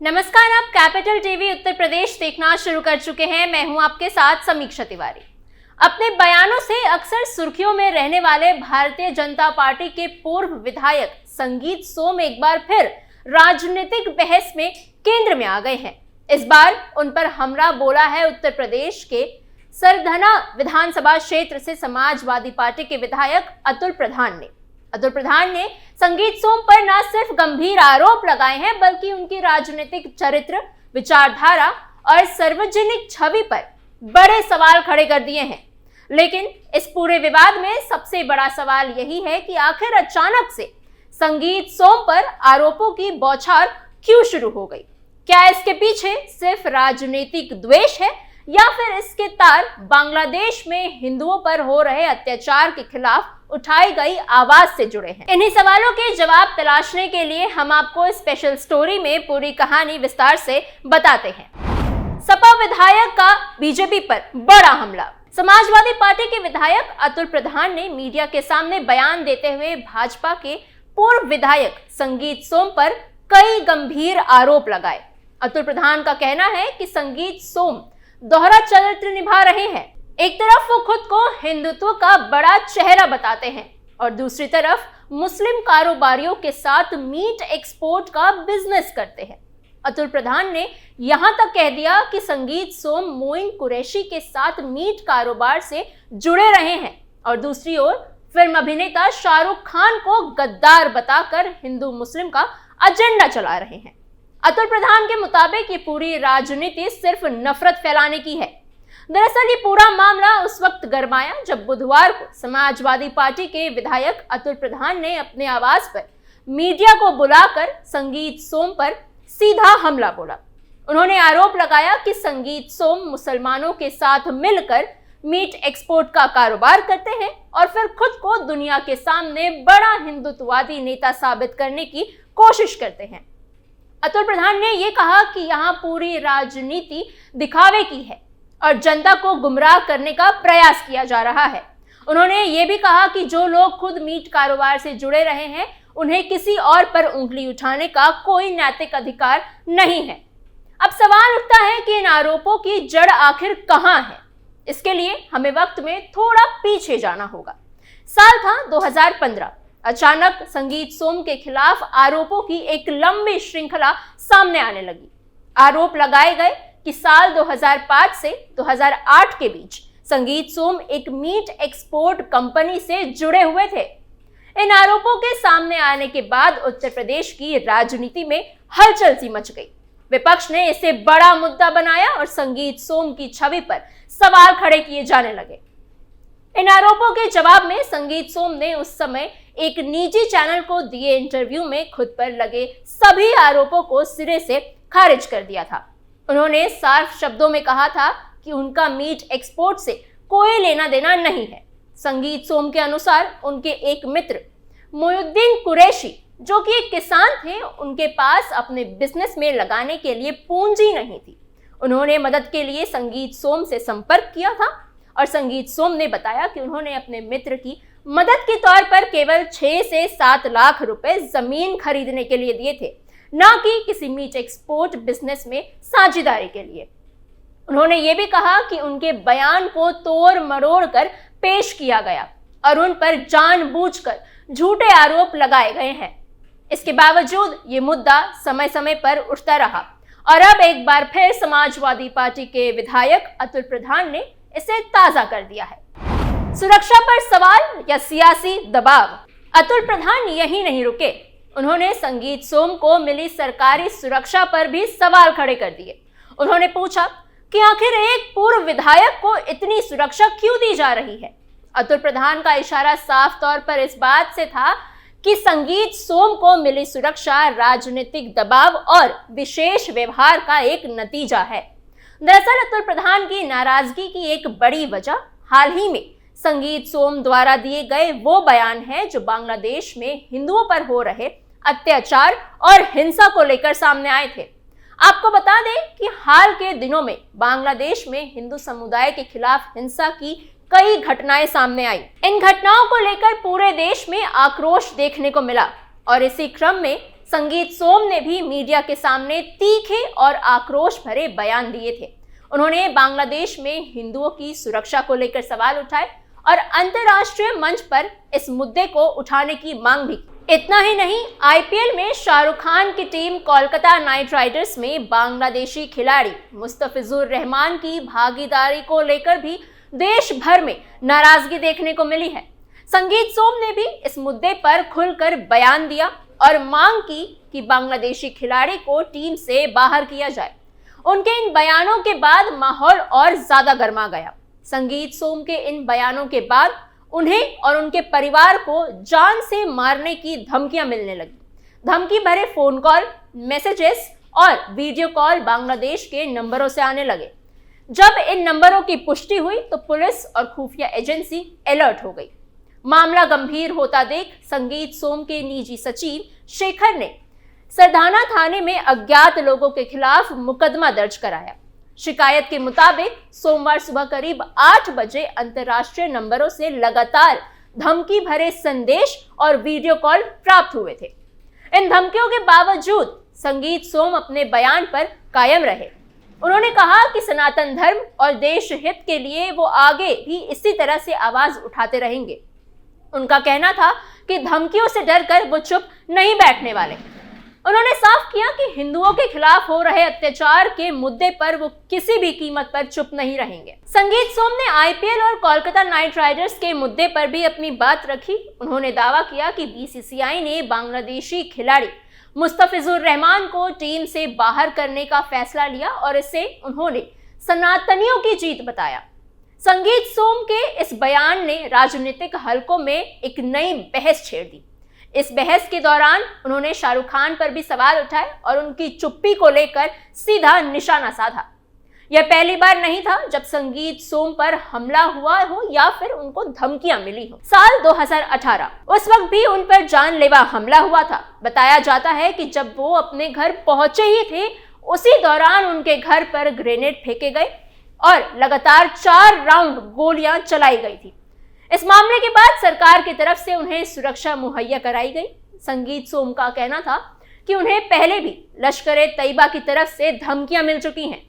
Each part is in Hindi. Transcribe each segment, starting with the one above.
नमस्कार, आप कैपिटल टीवी उत्तर प्रदेश देखना शुरू कर चुके हैं। मैं हूं आपके साथ समीक्षा तिवारी। अपने बयानों से अक्सर सुर्खियों में रहने वाले भारतीय जनता पार्टी के पूर्व विधायक संगीत सोम एक बार फिर राजनीतिक बहस में केंद्र में आ गए हैं। इस बार उन पर हमला बोला है उत्तर प्रदेश के सरधना विधानसभा क्षेत्र से समाजवादी पार्टी के विधायक अतुल प्रधान ने। अतुल प्रधान ने संगीत सोम पर न सिर्फ गंभीर आरोप लगाए हैं, बल्कि उनकी राजनीतिक चरित्र, विचारधारा और सार्वजनिक छवि पर बड़े सवाल खड़े कर दिए हैं। लेकिन इस पूरे विवाद में सबसे बड़ा सवाल यही है कि आखिर अचानक से संगीत सोम पर आरोपों की बौछार क्यों शुरू हो गई? क्या इसके पीछे सिर्फ राजनीतिक द्वेष है या फिर इसके तार बांग्लादेश में हिंदुओं पर हो रहे अत्याचार के खिलाफ उठाई गई आवाज से जुड़े हैं? इन्हीं सवालों के जवाब तलाशने के लिए हम आपको स्पेशल स्टोरी में पूरी कहानी विस्तार से बताते हैं। सपा विधायक का बीजेपी पर बड़ा हमला। समाजवादी पार्टी के विधायक अतुल प्रधान ने मीडिया के सामने बयान देते हुए भाजपा के पूर्व विधायक संगीत सोम पर कई गंभीर आरोप लगाए। अतुल प्रधान का कहना है कि संगीत सोम दोहरा चरित्र निभा रहे हैं। एक तरफ वो खुद को हिंदुत्व का बड़ा चेहरा बताते हैं और दूसरी तरफ मुस्लिम कारोबारियों के साथ मीट एक्सपोर्ट का बिजनेस करते हैं। अतुल प्रधान ने यहां तक कह दिया कि संगीत सोम मोइन कुरैशी के साथ मीट कारोबार से जुड़े रहे हैं और दूसरी ओर फिल्म अभिनेता शाहरुख खान को गद्दार बताकर हिंदू मुस्लिम का एजेंडा चला रहे हैं। अतुल प्रधान के मुताबिक ये पूरी राजनीति सिर्फ नफरत फैलाने की है। दरअसल ये पूरा मामला उस वक्त गरमाया जब बुधवार को समाजवादी पार्टी के विधायक अतुल प्रधान ने अपने आवास पर मीडिया को बुलाकर संगीत सोम पर सीधा हमला बोला। उन्होंने आरोप लगाया कि संगीत सोम मुसलमानों के साथ मिलकर मीट एक्सपोर्ट का कारोबार करते हैं और फिर खुद को दुनिया के सामने बड़ा हिंदुत्ववादी नेता साबित करने की कोशिश करते हैं। अतुल प्रधान ने यह कहा कि यहाँ पूरी राजनीति दिखावे की है और जनता को गुमराह करने का प्रयास किया जा रहा है। उन्होंने ये भी कहा कि जो लोग खुद मीट कारोबार से जुड़े रहे हैं, उन्हें किसी और पर उंगली उठाने का कोई नैतिक अधिकार नहीं है। अब सवाल उठता है कि इन आरोपों की जड़ आखिर कहां है? इसके लिए हमें वक्त में थोड़ा पीछे जाना होगा। साल था 2015। अचानक संगीत सोम के खिलाफ आरोपों की एक लंबी श्रृंखला सामने आने लगी। आरोप लगाए गए कि साल 2005 से 2008 के बीच संगीत सोम एक मीट एक्सपोर्ट कंपनी से जुड़े हुए थे। इन आरोपों के सामने आने के बाद उत्तर प्रदेश की राजनीति में हलचल सी मच गई। विपक्ष ने इसे बड़ा मुद्दा बनाया और संगीत सोम की छवि पर सवाल खड़े किए जाने लगे। इन आरोपों के जवाब में संगीत सोम ने उस समय एक निजी चैनल को दिए इंटरव्यू में खुद पर लगे सभी आरोपों को सिरे से खारिज कर दिया था। उन्होंने साफ शब्दों में कहा था कि उनका मीट एक्सपोर्ट से कोई लेना देना नहीं है। संगीत सोम के अनुसार उनके एक मित्र मोयुद्दीन कुरैशी, जो कि एक किसान थे, उनके पास अपने बिजनेस में लगाने के लिए पूंजी नहीं थी। उन्होंने मदद के लिए संगीत सोम से संपर्क किया था और संगीत सोम ने बताया कि उन्होंने अपने मित्र की मदद के तौर पर केवल 6 से 7 लाख रुपए जमीन खरीदने के लिए दिए थे, न कि किसी मीट एक्सपोर्ट बिजनेस में साझेदारी के लिए। उन्होंने ये भी कहा कि उनके बयान को तोड़ मरोड़ कर पेश किया गया और उन पर जानबूझकर झूठे आरोप लगाए गए हैं। इसके बावजूद ये मुद्दा समय समय पर उठता रहा और अब एक बार फिर समाजवादी पार्टी के विधायक अतुल प्रधान ने इसे ताजा कर दिया है। सुरक्षा पर सवाल या सियासी दबाव? अतुल प्रधान यही नहीं रुके। उन्होंने संगीत सोम को मिली सरकारी सुरक्षा पर भी सवाल खड़े कर दिए। उन्होंने पूछा कि आखिर एक पूर्व विधायक को इतनी सुरक्षा क्यों दी जा रही है? अतुल प्रधान का इशारा साफ तौर पर इस बात से था कि संगीत सोम को मिली सुरक्षा राजनीतिक दबाव और विशेष व्यवहार का एक नतीजा है। दरअसल अतुल प्रधान की नाराजगी की एक बड़ी वजह हाल ही में संगीत सोम द्वारा दिए गए वो बयान है जो बांग्लादेश में हिंदुओं पर हो रहे अत्याचार और हिंसा को लेकर सामने आए थे। आपको बता दें कि हाल के दिनों में बांग्लादेश में हिंदू समुदाय के खिलाफ हिंसा की कई घटनाएं सामने आई। इन घटनाओं को लेकर पूरे देश में आक्रोश देखने को मिला और इसी क्रम में संगीत सोम ने भी मीडिया के सामने तीखे और आक्रोश भरे बयान दिए थे। उन्होंने बांग्लादेश में हिंदुओं की सुरक्षा को लेकर सवाल उठाए और अंतर्राष्ट्रीय मंच पर इस मुद्दे को उठाने की मांग भी की। इतना ही नहीं, आईपीएल में शाहरुख खान की टीम कोलकाता नाइट राइडर्स में बांग्लादेशी खिलाड़ी मुस्तफिजुर रहमान की भागीदारी को लेकर भी देश भर में नाराजगी देखने को मिली है। संगीत सोम ने भी इस मुद्दे पर खुलकर बयान दिया और मांग की कि बांग्लादेशी खिलाड़ी को टीम से बाहर किया जाए। उनके इन बयानों के बाद माहौल और ज्यादा गर्मा गया। संगीत सोम के इन बयानों के बाद उन्हें और उनके परिवार को जान से मारने की धमकियां मिलने लगी। धमकी भरे फोन कॉल, मैसेजेस और वीडियो कॉल बांग्लादेश के नंबरों से आने लगे। जब इन नंबरों की पुष्टि हुई तो पुलिस और खुफिया एजेंसी अलर्ट हो गई। मामला गंभीर होता देख संगीत सोम के निजी सचिव शेखर ने सरधाना थाने में अज्ञात लोगों के खिलाफ मुकदमा दर्ज कराया। शिकायत के मुताबिक सोमवार सुबह करीब 8 बजे अंतर्राष्ट्रीय नंबरों से लगातार धमकी भरे संदेश और वीडियो कॉल प्राप्त हुए थे। इन धमकियों के बावजूद संगीत सोम अपने बयान पर कायम रहे। उन्होंने कहा कि सनातन धर्म और देश हित के लिए वो आगे भी इसी तरह से आवाज उठाते रहेंगे। उनका कहना था कि धमकियों से डरकर वो चुप नहीं बैठने वाले। उन्होंने साफ किया कि हिंदुओं के खिलाफ हो रहे अत्याचार के मुद्दे पर वो किसी भी कीमत पर चुप नहीं रहेंगे। संगीत सोम ने आईपीएल और कोलकाता नाइट राइडर्स के मुद्दे पर भी अपनी बात रखी। उन्होंने दावा किया कि बीसीसीआई ने बांग्लादेशी खिलाड़ी मुस्तफिजुर रहमान को टीम से बाहर करने का फैसला लिया और इसे उन्होंने सनातनियों की जीत बताया। संगीत सोम के इस बयान ने राजनीतिक हलकों में एक नई बहस छेड़ दी। इस बहस के दौरान उन्होंने शाहरुख खान पर भी सवाल उठाए और उनकी चुप्पी को लेकर सीधा निशाना साधा। यह पहली बार नहीं था जब संगीत सोम पर हमला हुआ हो या फिर उनको धमकियां मिली हो। साल 2018 उस वक्त भी उन पर जानलेवा हमला हुआ था। बताया जाता है कि जब वो अपने घर पहुंचे ही थे, उसी दौरान उनके घर पर ग्रेनेड फेंके गए और लगातार 4 राउंड गोलियां चलाई गई थी। इस मामले के बाद सरकार की तरफ से उन्हें सुरक्षा मुहैया कराई गई। संगीत सोम का कहना था कि उन्हें पहले भी लश्कर-ए-तैयबा की तरफ से धमकियां मिल चुकी हैं।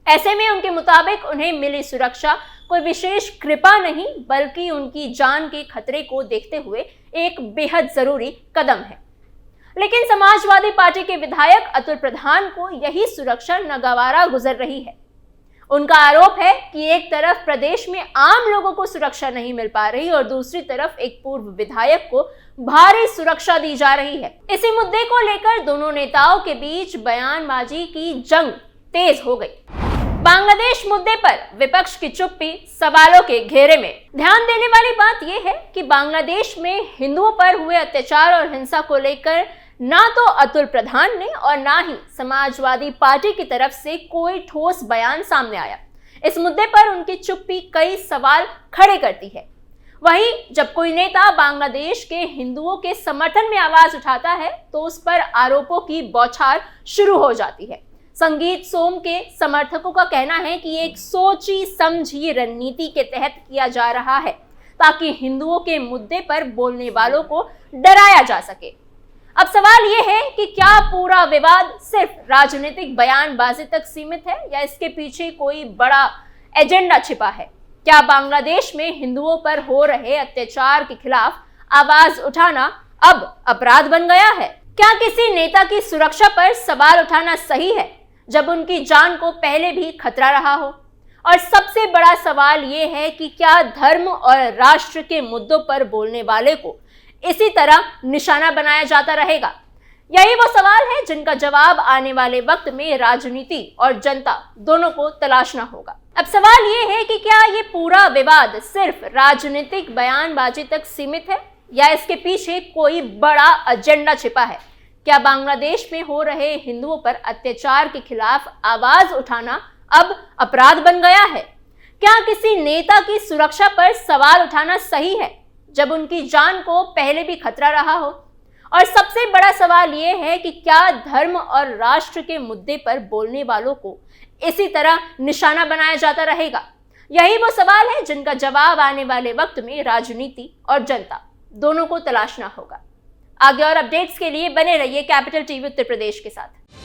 ऐसे में उनके मुताबिक उन्हें मिली सुरक्षा कोई विशेष कृपा नहीं, बल्कि उनकी जान के खतरे को देखते हुए एक बेहद जरूरी कदम है। लेकिन समाजवादी पार्टी के विधायक अतुल प्रधान को यही सुरक्षा नागवार गुजर रही है। उनका आरोप है कि एक तरफ प्रदेश में आम लोगों को सुरक्षा नहीं मिल पा रही और दूसरी तरफ एक पूर्व विधायक को भारी सुरक्षा दी जा रही है। इसी मुद्दे को लेकर दोनों नेताओं के बीच बयानबाजी की जंग तेज हो गई। बांग्लादेश मुद्दे पर विपक्ष की चुप्पी सवालों के घेरे में। ध्यान देने वाली बात यह है कि बांग्लादेश में हिंदुओं पर हुए अत्याचार और हिंसा को लेकर ना तो अतुल प्रधान ने और ना ही समाजवादी पार्टी की तरफ से कोई ठोस बयान सामने आया। इस मुद्दे पर उनकी चुप्पी कई सवाल खड़े करती है। वहीं जब कोई नेता बांग्लादेश के हिंदुओं के समर्थन में आवाज उठाता है तो उस पर आरोपों की बौछार शुरू हो जाती है। संगीत सोम के समर्थकों का कहना है कि एक सोची समझी रणनीति के तहत किया जा रहा है ताकि हिंदुओं के मुद्दे पर बोलने वालों को डराया जा सके। अब सवाल यह है कि क्या पूरा विवाद सिर्फ राजनीतिक बयानबाजी तक सीमित है या इसके पीछे कोई बड़ा एजेंडा छिपा है? क्या बांग्लादेश में हिंदुओं पर हो रहे अत्याचार के खिलाफ आवाज उठाना अब अपराध बन गया है? क्या किसी नेता की सुरक्षा पर सवाल उठाना सही है जब उनकी जान को पहले भी खतरा रहा हो? और सबसे बड़ा सवाल ये है कि क्या धर्म और राष्ट्र के मुद्दों पर बोलने वाले को इसी तरह निशाना बनाया जाता रहेगा? यही वो सवाल है जिनका जवाब आने वाले वक्त में राजनीति और जनता दोनों को तलाशना होगा। अब सवाल ये है कि क्या ये पूरा विवाद सिर्फ राजनीतिक बयानबाजी तक सीमित है या इसके पीछे कोई बड़ा एजेंडा छिपा है? क्या बांग्लादेश में हो रहे हिंदुओं पर अत्याचार के खिलाफ आवाज उठाना अब अपराध बन गया है? क्या किसी नेता की सुरक्षा पर सवाल उठाना सही है जब उनकी जान को पहले भी खतरा रहा हो? और सबसे बड़ा सवाल यह है कि क्या धर्म और राष्ट्र के मुद्दे पर बोलने वालों को इसी तरह निशाना बनाया जाता रहेगा? यही वो सवाल है जिनका जवाब आने वाले वक्त में राजनीति और जनता दोनों को तलाशना होगा। आगे और अपडेट्स के लिए बने रहिए कैपिटल टीवी उत्तर प्रदेश के साथ।